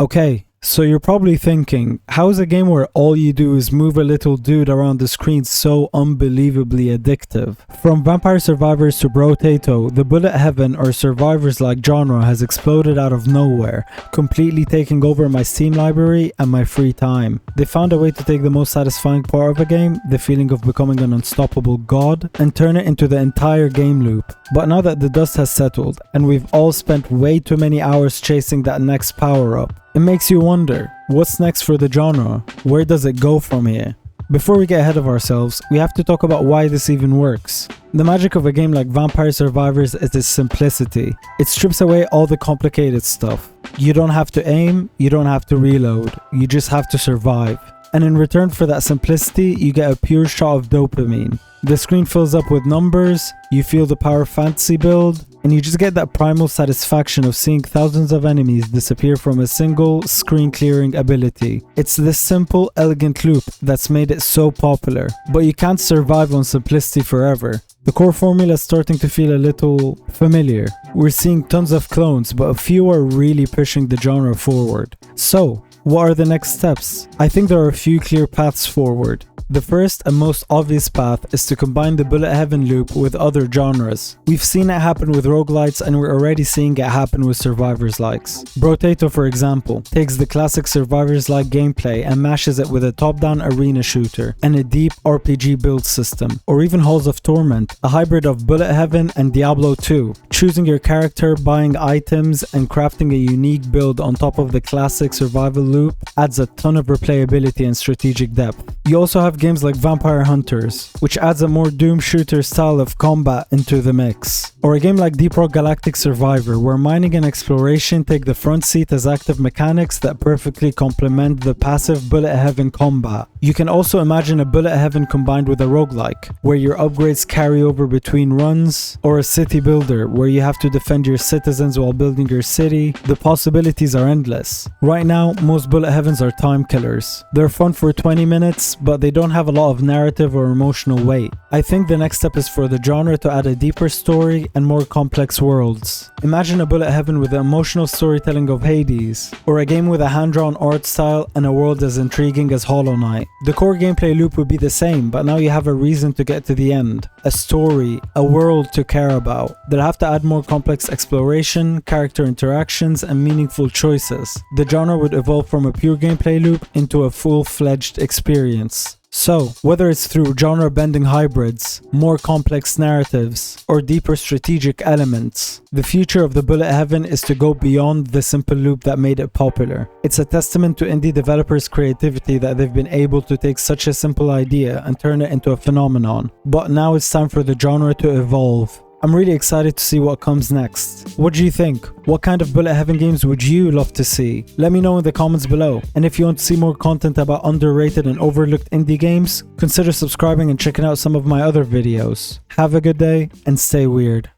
Okay, so you're probably thinking, how is a game where all you do is move a little dude around the screen so unbelievably addictive? From Vampire Survivors to Brotato, the bullet heaven or survivors-like genre has exploded out of nowhere, completely taking over my Steam library and my free time. They found a way to take the most satisfying part of a game, the feeling of becoming an unstoppable god, and turn it into the entire game loop. But now that the dust has settled, and we've all spent way too many hours chasing that next power-up, it makes you wonder, what's next for the genre? Where does it go from here? Before we get ahead of ourselves, we have to talk about why this even works. The magic of a game like Vampire Survivors is its simplicity. It strips away all the complicated stuff. You don't have to aim, you don't have to reload, you just have to survive. And in return for that simplicity, you get a pure shot of dopamine. The screen fills up with numbers, you feel the power of fantasy build, and you just get that primal satisfaction of seeing thousands of enemies disappear from a single screen clearing ability. It's this simple, elegant loop that's made it so popular. But you can't survive on simplicity forever. The core formula is starting to feel a little familiar. We're seeing tons of clones, but a few are really pushing the genre forward. So, what are the next steps? I think there are a few clear paths forward. The first and most obvious path is to combine the bullet heaven loop with other genres. We've seen it happen with roguelites and we're already seeing it happen with survivors-likes. Brotato, for example, takes the classic survivors-like gameplay and mashes it with a top-down arena shooter and a deep RPG build system. Or even Halls of Torment, a hybrid of bullet heaven and Diablo 2. Choosing your character, buying items, and crafting a unique build on top of the classic survival loop adds a ton of replayability and strategic depth. You also have games like Vampire Hunters, which adds a more Doom shooter style of combat into the mix. Or a game like Deep Rock Galactic Survivor, where mining and exploration take the front seat as active mechanics that perfectly complement the passive bullet heaven combat. You can also imagine a bullet heaven combined with a roguelike, where your upgrades carry over between runs, or a city builder, where you have to defend your citizens while building your city. The possibilities are endless. Right now, most bullet heavens are time killers. They're fun for 20 minutes, but they don't have a lot of narrative or emotional weight. I think the next step is for the genre to add a deeper story and more complex worlds. Imagine a bullet heaven with the emotional storytelling of Hades, or a game with a hand-drawn art style and a world as intriguing as Hollow Knight. The core gameplay loop would be the same, but now you have a reason to get to the end. A story, a world to care about. They'll have to add more complex exploration, character interactions, and meaningful choices. The genre would evolve from a pure gameplay loop into a full-fledged experience. So, whether it's through genre-bending hybrids, more complex narratives, or deeper strategic elements, the future of the bullet heaven is to go beyond the simple loop that made it popular. It's a testament to indie developers' creativity that they've been able to take such a simple idea and turn it into a phenomenon. But now it's time for the genre to evolve. I'm really excited to see what comes next. What do you think? What kind of bullet heaven games would you love to see? Let me know in the comments below. And if you want to see more content about underrated and overlooked indie games, consider subscribing and checking out some of my other videos. Have a good day and stay weird.